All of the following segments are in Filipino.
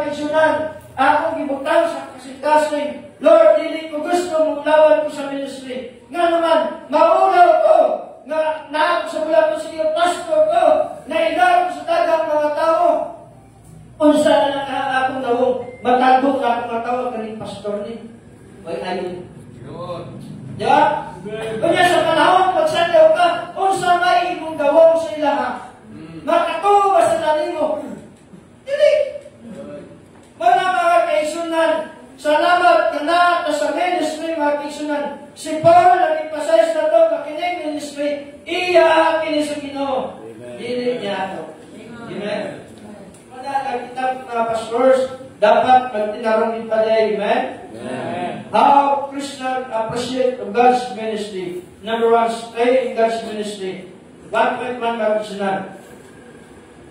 kaigsunan, akong gibutang sa kasing-kasing, Lord, dili ko gusto maglawan ko sa ministry. Nga naman, maulaw ko, nga naako sa bulan ko sa pastor ko, nailaw ko sa dagang mga tao. Unsa na nga akong nawong, matagbo ka akong mga tao, kaning pastor ni. Why ayun? Diba? Kanya sa panahon, magsandaw ka, unsa may imong gawong sa ilaha. Makatuwa sa nalimo. Dili. Mga kaigsunan, salamat na sa ministry, mga kaigsunan. Si Paul, nagipasayas na ito, kakinig ministry, iya kinis sa Ginoo. Dili niya ito. Amen? Wala nagkitap na pastors, dapat magtinarong din pala. Amen? How Christians appreciate God's ministry. Number one, stay in God's ministry. 1.1 mga kaigsunan.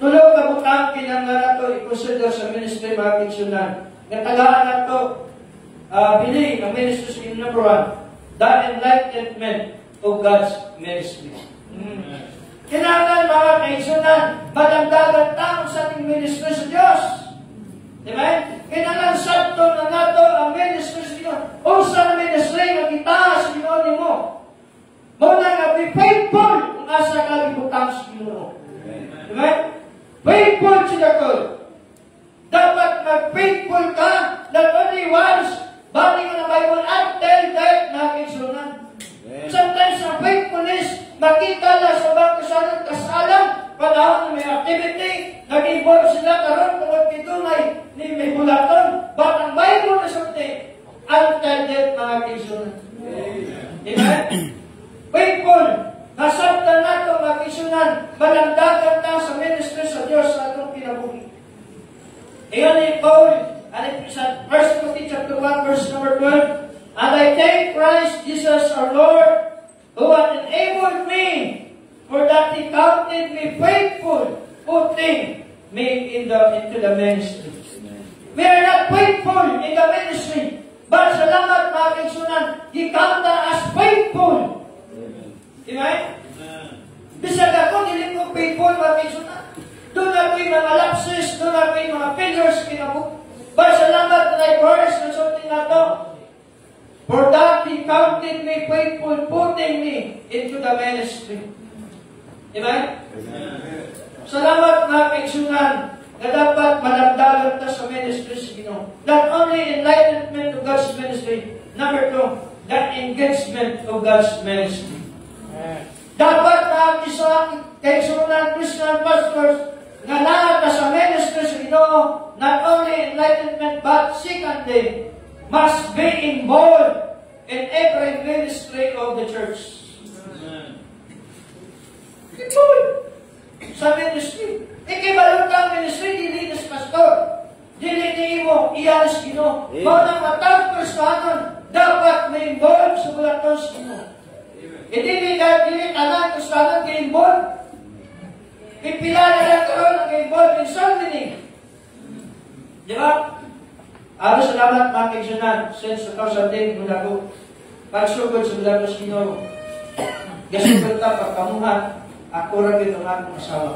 Tulog ka butang kinanglan na ito, i-consider sa ministry mga kaigsunan. Natagaan na ito, bili ang ministry in number one, the enlightenment of God's ministry. Kinanglan mga kaigsunan, madamdagan tao sa ating ministry sa Diyos. Diba? Kinanglan sabto na nato ang ministry sa Diyos. O sa ministry na itaas Ginoo mo. Muna nga, be faithful kung asa ka butang sa Ginoo. Diba? Faithful sila ko. Dapat mag-faithful ka not only once, bali ko na Bible until death na kaigsunan. Sometimes ang faithfulness, makita lang sa mga kasalan, panahon na may activity, nag-involve sila karon kung kitunay ni may bulaton, but ang Bible na sabi, until death mga kaigsunan. Amen? Faithful. Nasabtan nato mga kaigsunan, malamdagan na sa ministry sa Diyos sa atong kinabuhi. Iyon ni Paul, sa 1 Timothy chapter 1, verse number 12, and I thank Christ Jesus our Lord, who hath enabled me, for that He counted me faithful, putting me into the ministry. We are not faithful in the ministry, but salamat mga kaigsunan, He counted us faithful. Amen? Bisag ako, hindi ko faithful, mga kaigsunan. Doon ako yung mga lapses, doon ako yung mga failures, but salamat na i-verse na something na ito. For that He counted me faithful, putting me into the ministry. Amen? Salamat mga kaigsunan na dapat managdagan ta sa ministry sa Ginoo. Not only enlightenment of God's ministry, number 2, the engagement of God's ministry. Dapat na isa kaigsunan Christian pastors na lahat sa ministry sa Ginoo, not only enlightenment but secondly, must be involved in every ministry of the church. Involved sa ministry. Ikibalot ang ministry, dili na sa pastor. Dili ni mo, iyan sa Ginoo. Mga matang Kristanon, dapat may involved sa bulaton sa Ginoo. Dili tanan Kristanon ka-involved. Pipila na lang karoon ang ka-involved in summoning. Di ba? Ano salamat mga kaigsunan, since 2010, muna ko, pagsugod sa bulaton sa Ginoo. Gasugod ta, pagkamuhan, ako rin ang akong asawa.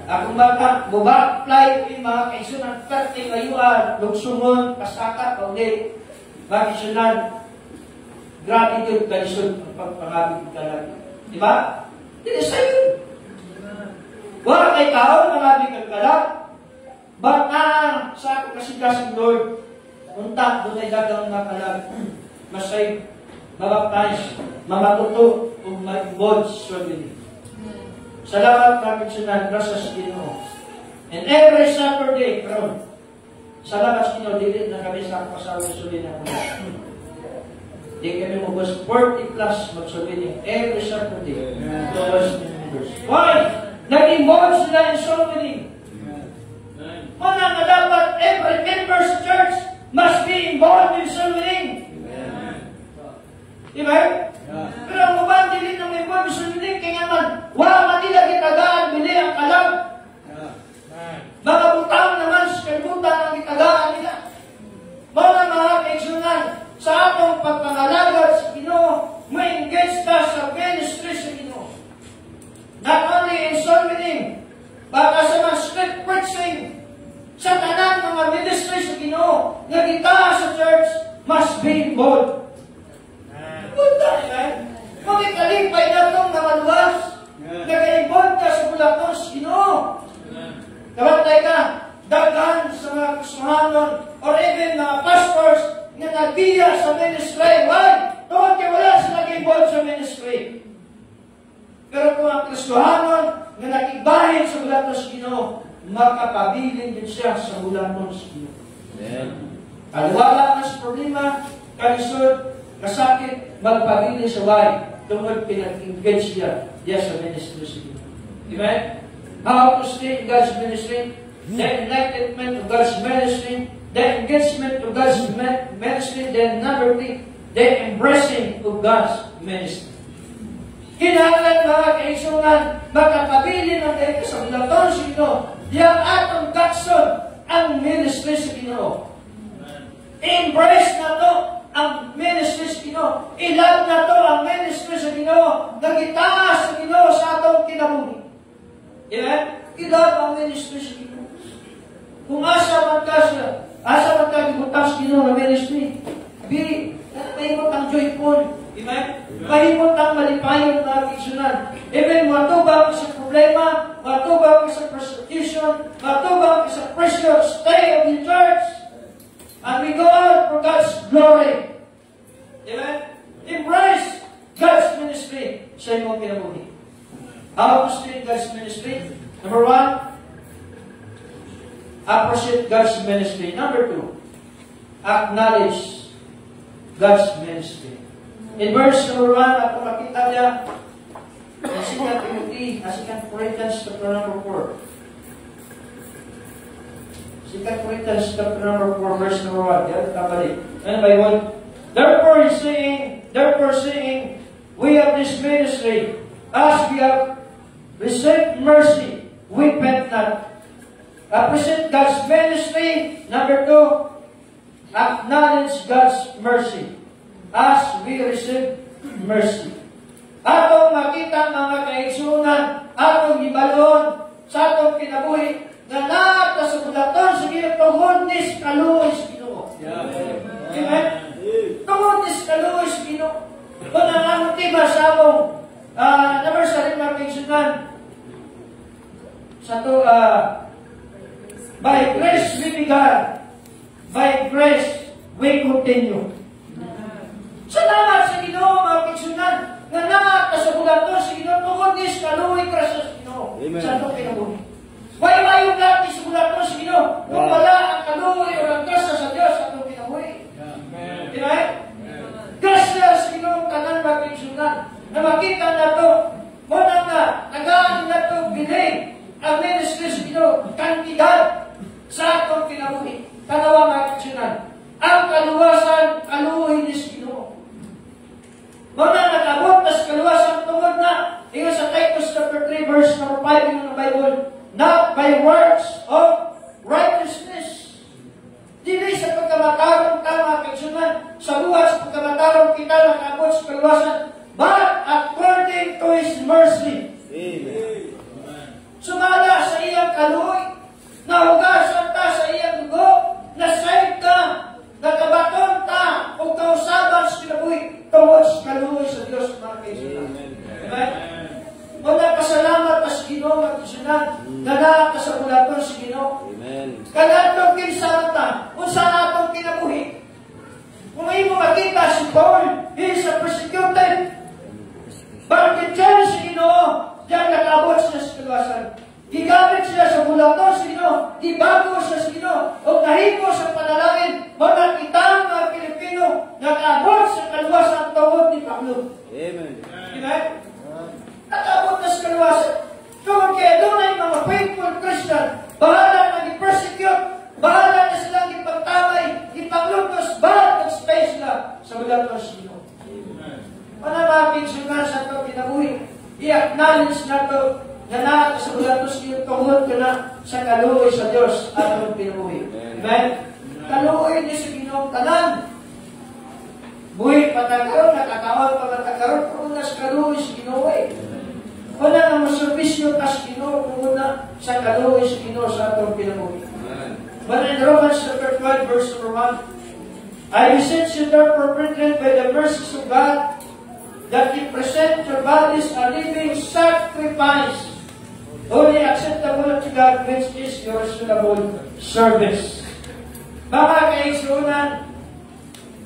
Akong bata, bubak-play yung mga kaigsunan, perting ayuan, lugsungon, kasakat, kauli. Mga kaigsunan, gratitude kaisod ang pagpangabig ka lang. Diba? Dili sa'yo. Wala kay taon, mangabig ka lang. Ba't na sa ako kasing Lord, unta, doon ay dagang mga kalag, masay, mabaptize, mamatuto, o mag-involve sa bili. Salamat mga kaigsunan, grasas sa Ginoo. And every Saturday, karon, salamat sa Ginoo, dili na kami sa pasawa sa bili na kami. Di kami mabas 40 plus magsabili every Saturday. Why? Nag-involve sila in so many. Mana na dapat every member sa church must be involved in so many. Diba? Pero ang uban dili na may involved in so many, kaya man, wala matila kitagaan, bili ang kalam. Mga butang naman sa kalibutan ang kitagaan nila. Mga kaigsunan, sa atong pagpangalagad sa Ginoo, may engage ka sa ministry sa Ginoo. Not only in summoning, baka sa mga must be involved. Punta, amen? Magikalipay na itong namaluwas. Nag-involved ka sa bulaton sa Ginoo. Kabantay ka, daghan sa mga kusuhanon or even mga pastors na nagbiya sa ministry. Why? Tungkol kaya wala sila nag-involved sa ministry. Pero kung ang kusuhanon na nag-ibahin sa bulaton sa Ginoo, makapabilin din siya sa bulaton sa Ginoo. Kaliwala na sa problema, kalisod, kasakit, magpabilin sa way. Tungkol pinag-engage siya sa ministry sa Ginoo. Amen? How to stay in God's ministry? The enlightenment of God's ministry, the engagement of God's ministry, then number 3, the embracing of God's ministry. Kinahanglan mga kaigsunan, makapabilin ang kayo sa bulaton sa Ginoo, yang atong kakson ang ministry sa Ginoo. Embrace na to ang ministry sa Ginoo. Ilan na to ang ministry sa Ginoo, nagitaas sa Ginoo sa atong kinabuhi. Amen? Ilan ang ministry sa Ginoo. Kung asa man ka siya, asa man ka gibutang sa Ginoo na ministry, mahimot ang joyful. Amen? Mahimot ang malipayon na kaigsunan. Amen? Matubang ka sa problema, matubang ka sa persecution, matubang ka sa pressure, stay of the church. And we go out for God's glory. Amen? Embrace God's ministry sa imong kinabuhi. How to stay in God's ministry? Number 1, appreciate God's ministry. Number 2, acknowledge God's ministry. In verse number 1, ako makita niya, Second Timothy, Second Corinthians chapter number 4. Second Corinthians chapter number 4, verse number 1. Yan, kabalik. And by 1, therefore saying, we have this ministry, as we have received mercy, we repent not. Appreciate God's ministry. Number 2, acknowledge God's mercy as we receive mercy. Atong makita mga kaigsunan, atong ibalon sa atong kinabuhi, na nakata sa bulaton sa Ginoo, tungod nis kaluoy sa Ginoo. Amen? Tungod nis kaluoy sa Ginoo. Kung ang motiba sa atong number sa rin mga kaigsunan, sa to, by grace we began, by grace we continue. Salamat sa Ginoo mga kaigsunan, na nakata sa bulaton sa Ginoo, tungod nis kaluoy krasyo sa Ginoo. Sa atong kinabuhi. Way yung lati sa bulaton sa Ginoo, kung wala ang kaluoy o ang grasya sa Diyos sa atong kinabuhi. Amen? Grasya sa Ginoo tanan mga kaigsunan, na makita na to, muna na, nagaan na to, bilay, ang ministry sa Ginoo, kantidad sa atong kinabuhi. Tanawa mga kaigsunan, ang kaluwasan, kaluoy ni sa Ginoo. Muna nakabot na sa kaluwasan tungod na, ingon sa Titus chapter 3, verse number 5 ng Bible, not by works of righteousness. Dili sa pagkamatarong tama kaigsunan, sa buhat sa pagkamatarong kita nakabot sa kaluwasan, but according to His mercy. Amen. Sumala sa iyang kaluoy, nahugasan ta sa iyang dugo, na-save ka, nakabaton ta, o kausaban sa kinabuhi, tungod sa kaluoy sa Diyos mga kaigsunan. Amen? Muna pasalamat sa Ginoo at kaigsunan, na nakaka sa bulaton sa Ginoo. Kanatong kinsanta, kung saan atong kinabuhi. Kung may mo makita si Paul, he is a persecuted. But dyan sa Ginoo, dyan nakabot siya sa kaluwasan. Gigamit siya sa bulaton sa Ginoo, gibago siya sa Ginoo, o nahimo sa panalangin, mga kitang mga Pilipino, nakabot sa kaluwasan tungod ni Pablo. Amen. Amen? Nakabot na sa kaluwasan. Kung kaya doon ay mga faithful Christian, bahala na i-persecute, bahala na silang ipagtamay, ipaglutos, bahala nag-stay sila sa bulaton sa Ginoo. Panamapin sunan sa ito kinabuhi, i-acknowledge na ito, na nakaka sa bulaton sa Ginoo, tungod ka na sa kaluoy sa Diyos at ang pinabuhi. Amen? Kaluoy ni sa Ginoo tanan. Buhi patagkaroon, nakakawal pa matagkaroon, kung na sa kaluoy sa Ginoo eh. Wala na maservisyo ka sa Ginoo, kung na sa kaluoy sa Ginoo sa atong pinabuhi. But in Romans chapter 12, verse number 1, I beseech you therefore, brethren, by the mercies of God, that ye present your bodies a living sacrifice, holy acceptable to God, which is your reasonable service. Mga kaigsunan,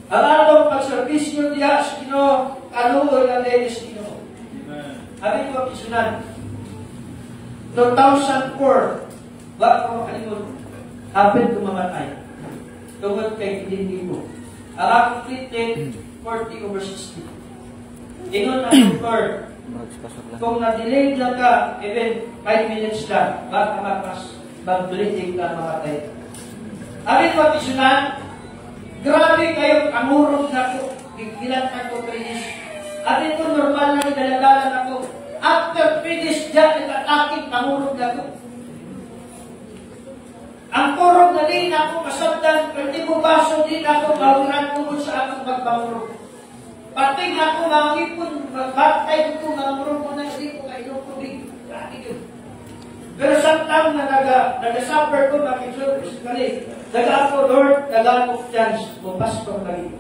ang atong pagserbisyo diya sa Ginoo, kaluoy na dahil sa Ginoo. Amin ko kaigsunan, 2004, wag ko makalimot, hapit kumamatay. Tungod kay hindi ko. Ang akong treated, 40 over 60. Ingon na Lord, kung na-delay lang ka, even 5 minutes lang, baka mapas, mag-bleeding ka, mamatay. Amin ko kaigsunan, grabe kayong kamurog na ko, bigilan ako krinis. Amin ko normal na dalagalan ako. After finish dyan, nagataking kamurog na ko. Ang kurog na din ako kasabdan, pwede mo baso din ako, mahuran ko sa akong magpamurog. Pati nga ako mangipon, magbatay ko, mamurog mo na hindi ko kayo ko din. Grabe yun. Pero samtang na nagasuffer ko, makikita physically, daga ako, Lord, daga ako chance, bumas ko kami.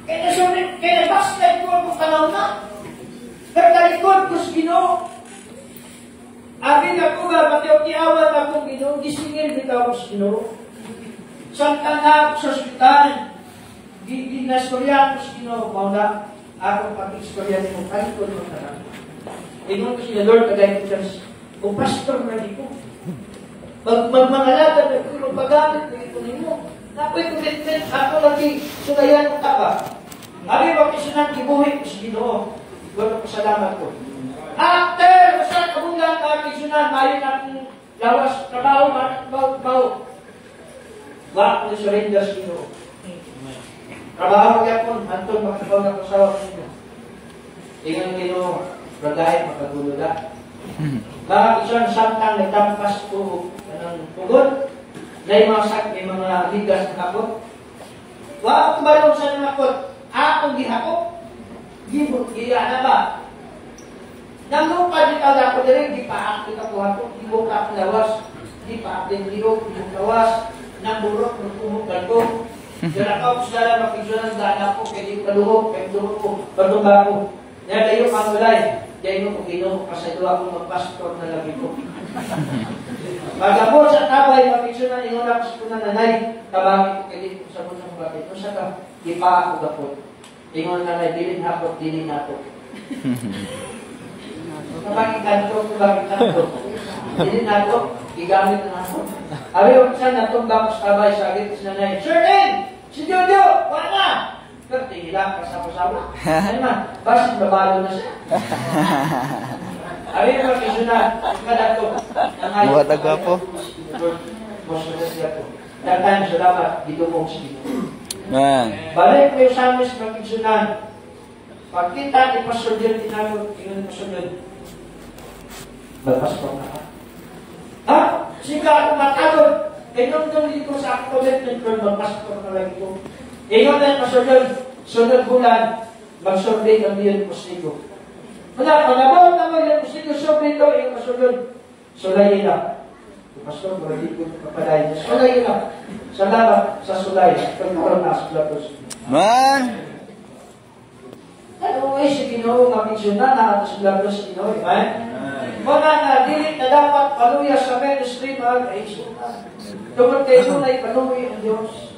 Kaya nasunit, kaya nabastay ko ako panaw na. Pero talikod ko sa Ginoo. Abin ako ba, patiyaw-tiyawan ako Ginoo, gisingil bitaw ko sa Ginoo. Samtang na ako sa ospital, ginastorya ko sa Ginoo, mauna, ako pag-istorya nito, talikod mo na lang. Ingon ko siya, Lord, kagay ko chance, o pastor na di ko. Magmangalatan na ko, pag-gamit na ito nimo. Napoy commitment, ako lagi, sunayan ko ba? Abi ba kisunang ibuhin ko sa Ginoo? Wala ko salamat ko. After, basta kabungan ka, kisunang, mayon akong lawas, trabaho, bago. Wala ko surrender sa Ginoo. Trabaho kaya po, antong makasabaw na ko sa Ginoo. Ingan Ginoo, ragahin, makagulo na. Mga isang samtang nagtampas ko ng pugod, may mga ligas na kapot. Wala akong balong sa nakot, akong gihakot, giya na ba? Nanglupa di ka ako din, di pa akong ikakuha ko, di mo ka akong lawas, di pa akong liyok, di mo lawas, nangburok, nagpumukan ko. Diyan ako, sila makikisunan, daan ako, kaya di kaluhok, kaya durok ko, patumba ko. Yan kayo, pangulay. Kaya mo kung Ginoo, kasaydo ako magpastor na labi ko. Pagkamo sa tabay, makikisunan, ingon ako sa kuna nanay, tabangin ko kayo kung sabon ng bakit. Kung sa ka, ipa ako gapot. Ingon nanay, dilin hapot, dilin ako. Tabangin kanto, tabangin kanto. Dilin ako, igamit na ako. Abi, kung saan natumbang ko sa tabay, sagit sa nanay, Sir Ed! Si Jojo! Wala! Pero tingin kasama-sama. Ano man, basit babalo na siya. Abi naman kisunod, kada ko. Buhat agwa po. Daghan salamat, dito mong sige. Balik ko yung samis ng kisunod. Pagkita ni Pastor Dion, tinagod, tingnan Pastor Dion. Magpastor na ka. Ha? Sige ako matagod. E nung dito sa ako commitment ko, magpastor na lagi ko. Ingon na Pastor Dion, sunod bulan, mag-survey ang diyan postigo. Wala, pag-abot na mo yung postigo, survey ito, yung Pastor Dion, sulayin na. Pastor, marami ko kapalayin. Sulayin na. Salamat sa sulay. Pagkaroon na sa platos. Man! Ano ay si Ginoo, mapiksyonan na ato sa platos si Ginoo. Amen? Mga na, dilit na dapat paluya sa ministry, mga kaisunan. Tungkol kayo na ipaluwi ang Diyos.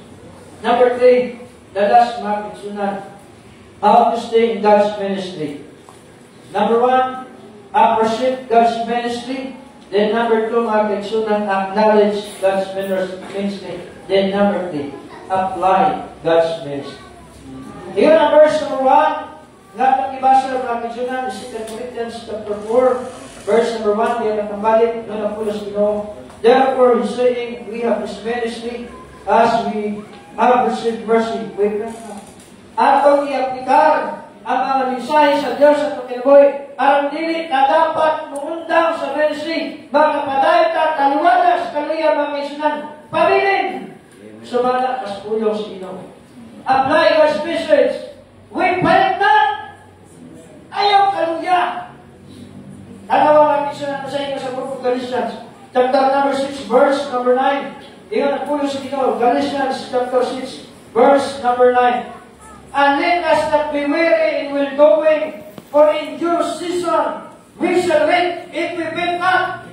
Number 3, the last mapiksyonan. How to stay in God's ministry. Number 1, appreciate God's ministry. Then number 2, mapiksyonan, acknowledge God's ministry. Then number 3, apply God's ministry. Here ang verse number 1, nga pag-ibasa ng mapiksyonan, 2 Corinthians chapter 4, verse number 1, diyan ang kambalik, nga napulas Ginoo. Therefore, he's saying, we have this ministry as we have received mercy. Wait na. Atong i-aplikar ang mga mensahe sa Diyos at pagkinaboy. Ang dili na dapat mumundang sa ministry. Magkapadayot at taliwalas kaluya mga isunan. Pabilin! Sumala kas pulong sa Ginoo. Apply God's message. Wait, palit na! Ayaw kaluya! Dalawa mga isunan na sa inyo sa book of Galatians. Chapter number 6, verse number 9. Ingat ang pulong sa Ginoo. Galatians chapter 6, Verse number 9. And let us not be weary in well-doing, for in due season we shall reap if we faint not.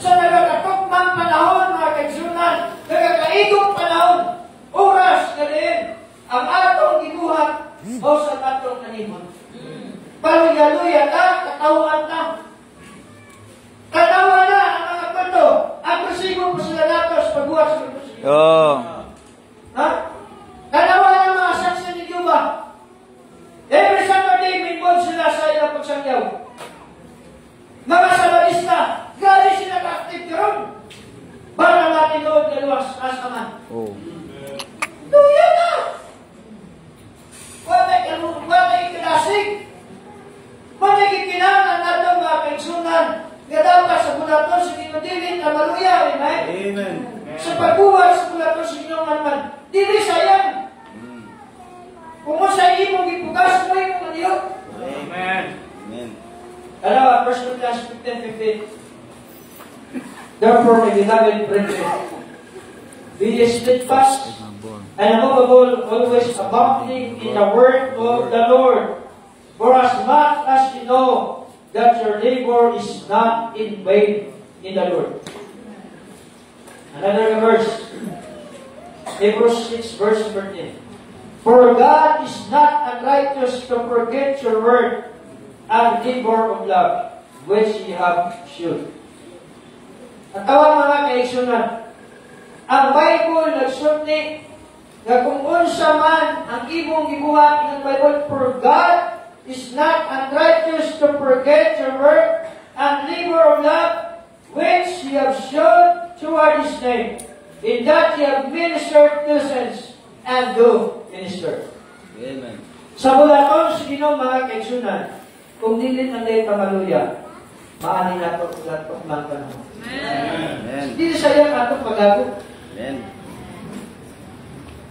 So nagkakatugmang panahon, mga kaigsunan, nagkakaigong panahon, oras na rin, ang atong gibuhat o sa atong nanimon. Paluya-luya ka, katawaan ka. Katawa na ang mga pato. Agresibo po sila natos pagbuhat sa agresibo. Ha? Katawa na mga saksi ni Cuba. Every Saturday, minbon sila sa ilang pagsangyaw. Mga sabarista, gari sila ka-active karon. Para natin doon galuwas asaman. Luya na! Wala ikinasig. Manigit kinangan na ito mga kaigsunan. Gadaw ka sa bulaton sa kinudilin na maluya. Amen. Sa pagbuhat sa bulaton sa kinungan man. Dili sayang. Kung sa imong ipugas mo yung maniyo. Amen. Alam, 1 Corinthians 15:15. Therefore, my beloved brethren, be steadfast and immovable, always abounding in the word of the Lord. For as much as you know that your labor is not in vain in the Lord. Another verse, Hebrews 6, verse 13. For God is not unrighteous to forget your word and labor of love, which ye have shewed. Ang tawag mga kaigsunan, ang Bible nagsulti na kung unsa man ang imong gibuhat ng Bible, for God is not unrighteous to forget your work and labor of love, which ye have shown toward His name, in that ye have ministered to saints and do minister. Amen. Sa bulaton sa Ginoo mga kaigsunan, kung dili na day pamaluya, maani nato paglatok man panahon. Amen. Dili sayang atong pagabot. Amen.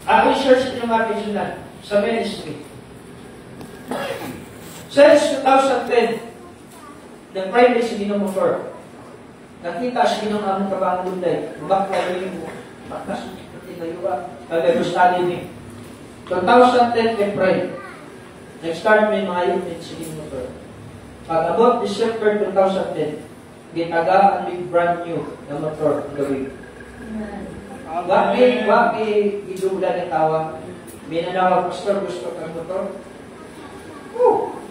Ako share sa inyo mga kaigsunan sa ministry. Since 2010, nag-private sa Ginoo motor. Nakita sa Ginoo ang aming kabang lunday. Bakla yung bakas. Nag-study ni. 2010, nag-pray. Nag-start may mga unit sa Ginoo motor. Pag-abot December 2010, gitagaan may brand new na motor ang gawin. Waki, gidula ng tawa. Minanawag, pastor, gusto kang motor?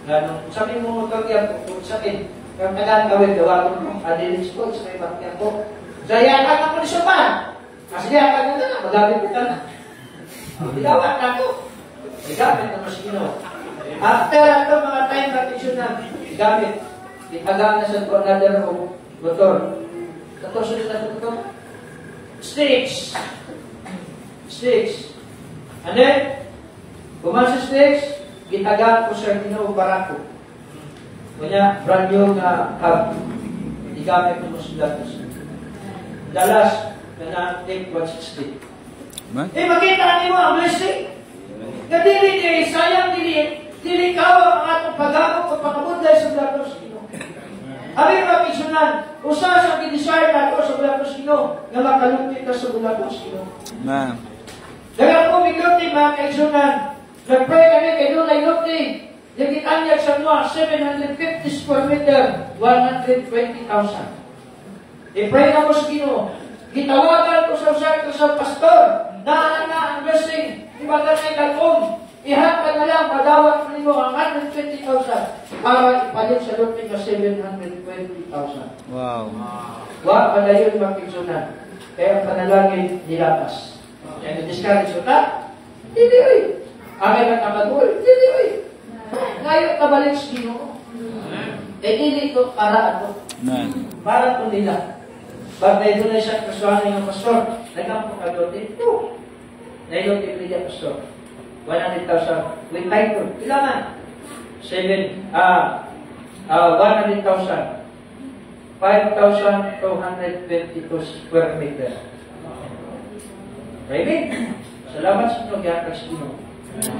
Ganun. Sabi mo motor yan, kung sa akin, kung tagaan gawin, gawa ko, adilins ko, sa may bakyan ko. Zayakan ako ni Suman. Kasi yakan na, magamit kita na. Bigawan na ito. Gamit na mas Ginoo. After ito, mga time vacation na, gamit. Itagaan na sa another motor. Ito, sunod na ito. Sticks. And then, kuman sa sticks, gitagaan ko sa Ginoo barako. Kanya, brand new na hub. Igamit mo sila. Dalas, na take 160. Makita niyo ang blessing. Na dili sayang dili ka ang atong pagabot o pagkabunday sa bulaton sa Ginoo. Abi mga kaigsunan, usa sa gi-desire nato sa bulaton sa Ginoo nga makalupit ka sa bulaton sa Ginoo. Amen. Daghang ko migluti mga kaigsunan. Nag-pray kami kay Dunay Luti. Nagitanyag sa mga 750 square meter, 120,000. I-pray na ko sa Ginoo. Gitawagan ko sa usa pastor. Daan na ang blessing. Ibagan na ilalong. Ihatag na lang, madawat mo nimo ang 120,000 para ipalit sa lupi na 720,000. Wow. Wa padayon mga kaigsunan. Kaya ang panalangin nilapas. Kaya na-discourage ko ta? Dili oy. Amay na kamagul? Dili oy. Ngayon kabalik sa Ginoo. Dili ito para ato. Amen. Para ito nila. Pag naidun na siya kasuhan ng pastor, nagkampo ka doon dito. Naidun kay Lydia pastor. 100,000 with title. Kailangan. 100,000. 5,222 square meter. Amen. Salamat sa inyo. Giyakag sa inyo.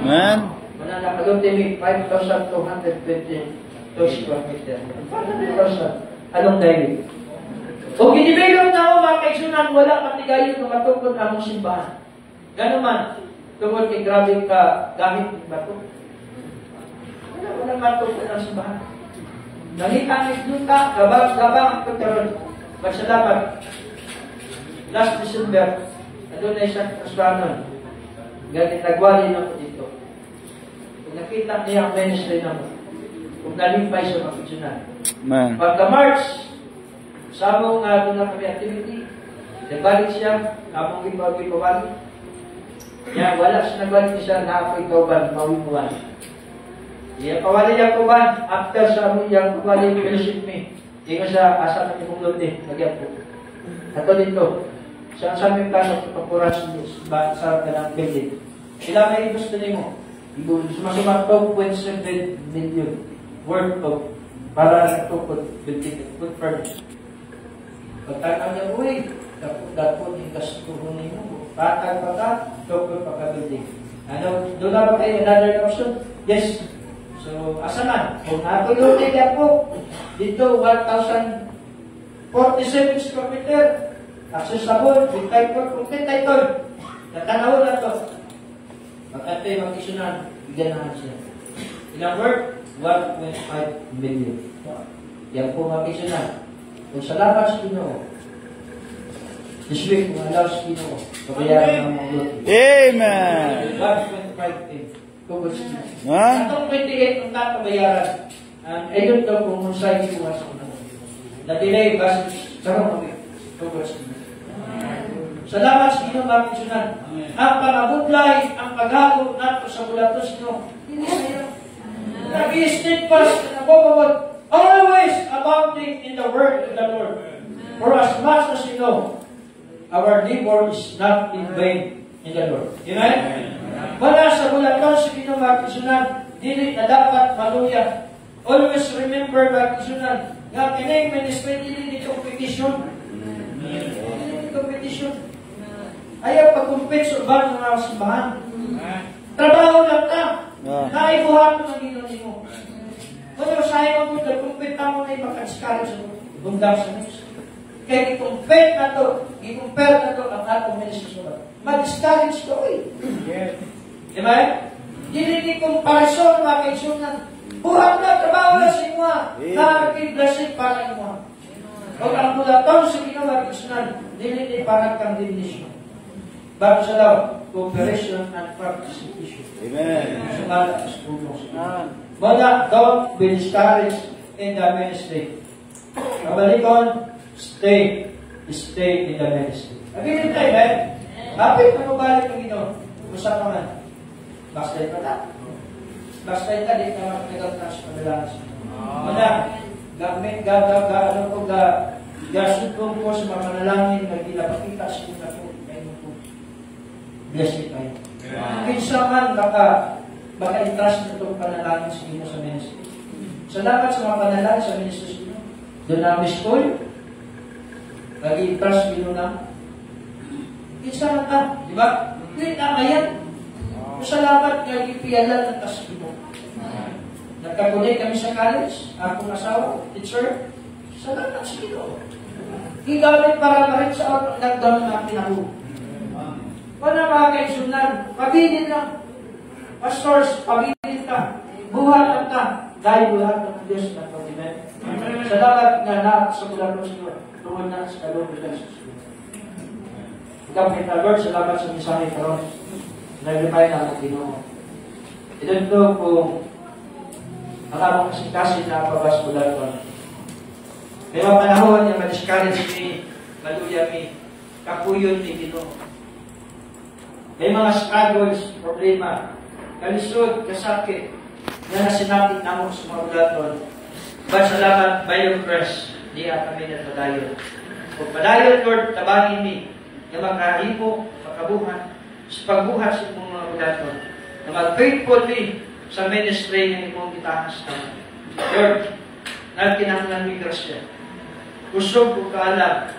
Amen. Manala ka doon din 5,222 square meter. 500,000. Anong dahil? Kung ginibilog na ako mga kaigsunan, wala patigayon na matungkod na mong simbahan. Ganun man, Tungkol kay grabe ka gamit ng bato. Wala bato ko ng simbahan. Nangitangit doon ka, gabang ko karon. Magsalamat. Last December, doon na isang kasbanon. Ganit nagwali na ko dito. Kung nakita niya ang ministry na mo, kung nalimpay sa kapitsunan. Pagka-March, sa mong doon na kami activity, nagbalik siya, kapong ipawali. Yan, wala siya nagbalik siya, na-apoy kauban, mawimuwan. Iya, pawali niya kauban, after sa mo yung pawali, fellowship me. Hindi ko siya, asa na yung lodi, nagyan po. Ato dito, sa aming plano, papuras sa kanang building. Ilang may gusto niyo mo? Sumasumat 12.7 million worth of para sa tukod building, good furniture. Pagtanaw niya, uy, dapat yung kastuho niyo mo. Patag pa ka, tukod pa ka building. Ano, doon na ba kayo another option? Yes. So, asa man? Kung natulog niya po, dito 1,047 square meter. Accessible, with title, complete title. Natanaw na to. Magkantay mag-isunan, bigyan naman siya. Ilang worth? 1.5 million. Yan po mag-isunan. Kung salamat sa Ginoo, this week, kung alaw sa Ginoo, pabayaran ng mga luto. Amen! 1.5 million. Atong 28 ang tatabayaran. Ayun daw kung musay ko mas ko na. Na-delay, basta sarang kami. Salamat sa Ginoo mga pinsunan. Ang pangabutlay, ang paghago nato sa bulatos nyo. Hindi sa'yo. Nag-i-steadfast na nabobawad, always abounding in the word of the Lord. For as much as you know, our labor is not in vain in the Lord. Amen? Wala sa bulatos sa Ginoo mga pinsunan, dili na dapat maluya. Always remember mga pinsunan, nga kining ministry dili ni competition. Competition. Ayaw pag-compete sa ubang mga simbahan. Trabaho lang ka. Naibuhat mo ng Ginoo mo. Kung sayang mo, nag-compete mo na i-discourage mo. Bundang sa news. Kaya i-compete na to, i-compare na to ang atong ministry sa mag-discourage ko eh. Diba? Hindi comparison mga kaisunan. Buhat na, trabaho na sa inyo. Nakakig-blessing para inyo. Huwag ang bulaton sa ginawa kaisunan. Hindi parang condemnation. Bago sa law, cooperation and participation. Amen. Sumala sa pulong sa Muna, don't be discouraged in the ministry. Kabalikon, stay in the ministry. Again tayo, eh? Kapit na mabalik ng Ginoo. Usap naman. Basta ito na. Basta ito, di ka makagatas sa padalas. Muna, gamit, gasupong ko sa mga manalangin na ginapakita sa inyo na po. Bless it kayo. Kinsa man baka i-trust na itong panalangin sa inyo sa ministry. Salamat sa mga panalangin sa ministry sa inyo. Doon na miss-call. Nag-i-trust inyo na. Kinsa man ka, di ba? Hindi na yan. Salamat nga ipiyalan ng kasino. Nagkakunin kami sa college, akong asawa, teacher. Salamat sa inyo. Igamit para marin sa nagdam na pinahu. Wala mga kaisunan, pabilin lang. Pastors, pabilin ka. Buhatan ka. Dahil buhatan ng Diyos na pag-imen. Salamat nga na sa mula ng Siyo. Tungod na sa kalong ng Diyos. Gamit na Lord, salamat sa misahe karon. Nag-reply na ang Ginoo. Ito ito kung ang among kasikasin na pabas mula ito. May mga panahon niya ma-discourage ni maluya mi. Kapuyon ni Ginoo. May mga struggles, problema, kalisod, kasakit, na nasinatin na mo sa mga bulaton. But salamat, Bayon Press, di kami na padayon. Kung padayon, Lord, tabangin mi, na makahipo, makabuhan, sa pagbuhat sa mga bulaton, na mag-faithful mi sa ministry ng imong itahas naman. Lord, nagkinahanglan mi grasya. Kusog ko kaalam,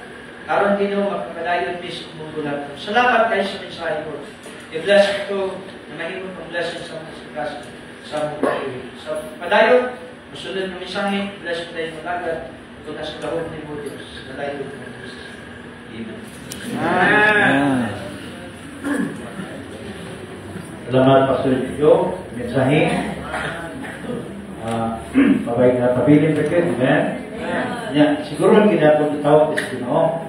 karon Ginoo makapadayon mi sa imong bulaton. Salamat kayo sa mensahe ko. I-bless ito na mahimot ang blessing sa mga sikas sa mga pag-ibig. So, padayon, masunod ng mensahe, bless ko tayo magagad. Ito na sa lahon ni mo Diyos. Padayon ng Diyos. Amen. Amen. Salamat, Pastor Joe. Mensahe. Pabilin ka kayo. Amen? Yeah, siguro ang ginagawa ng tao is Ginoo.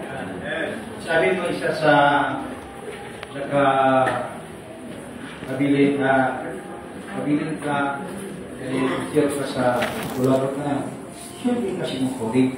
Sabi mo isa sa kabilin ka, tiyak ka sa kulabot na, siyempre kasi mong kulig.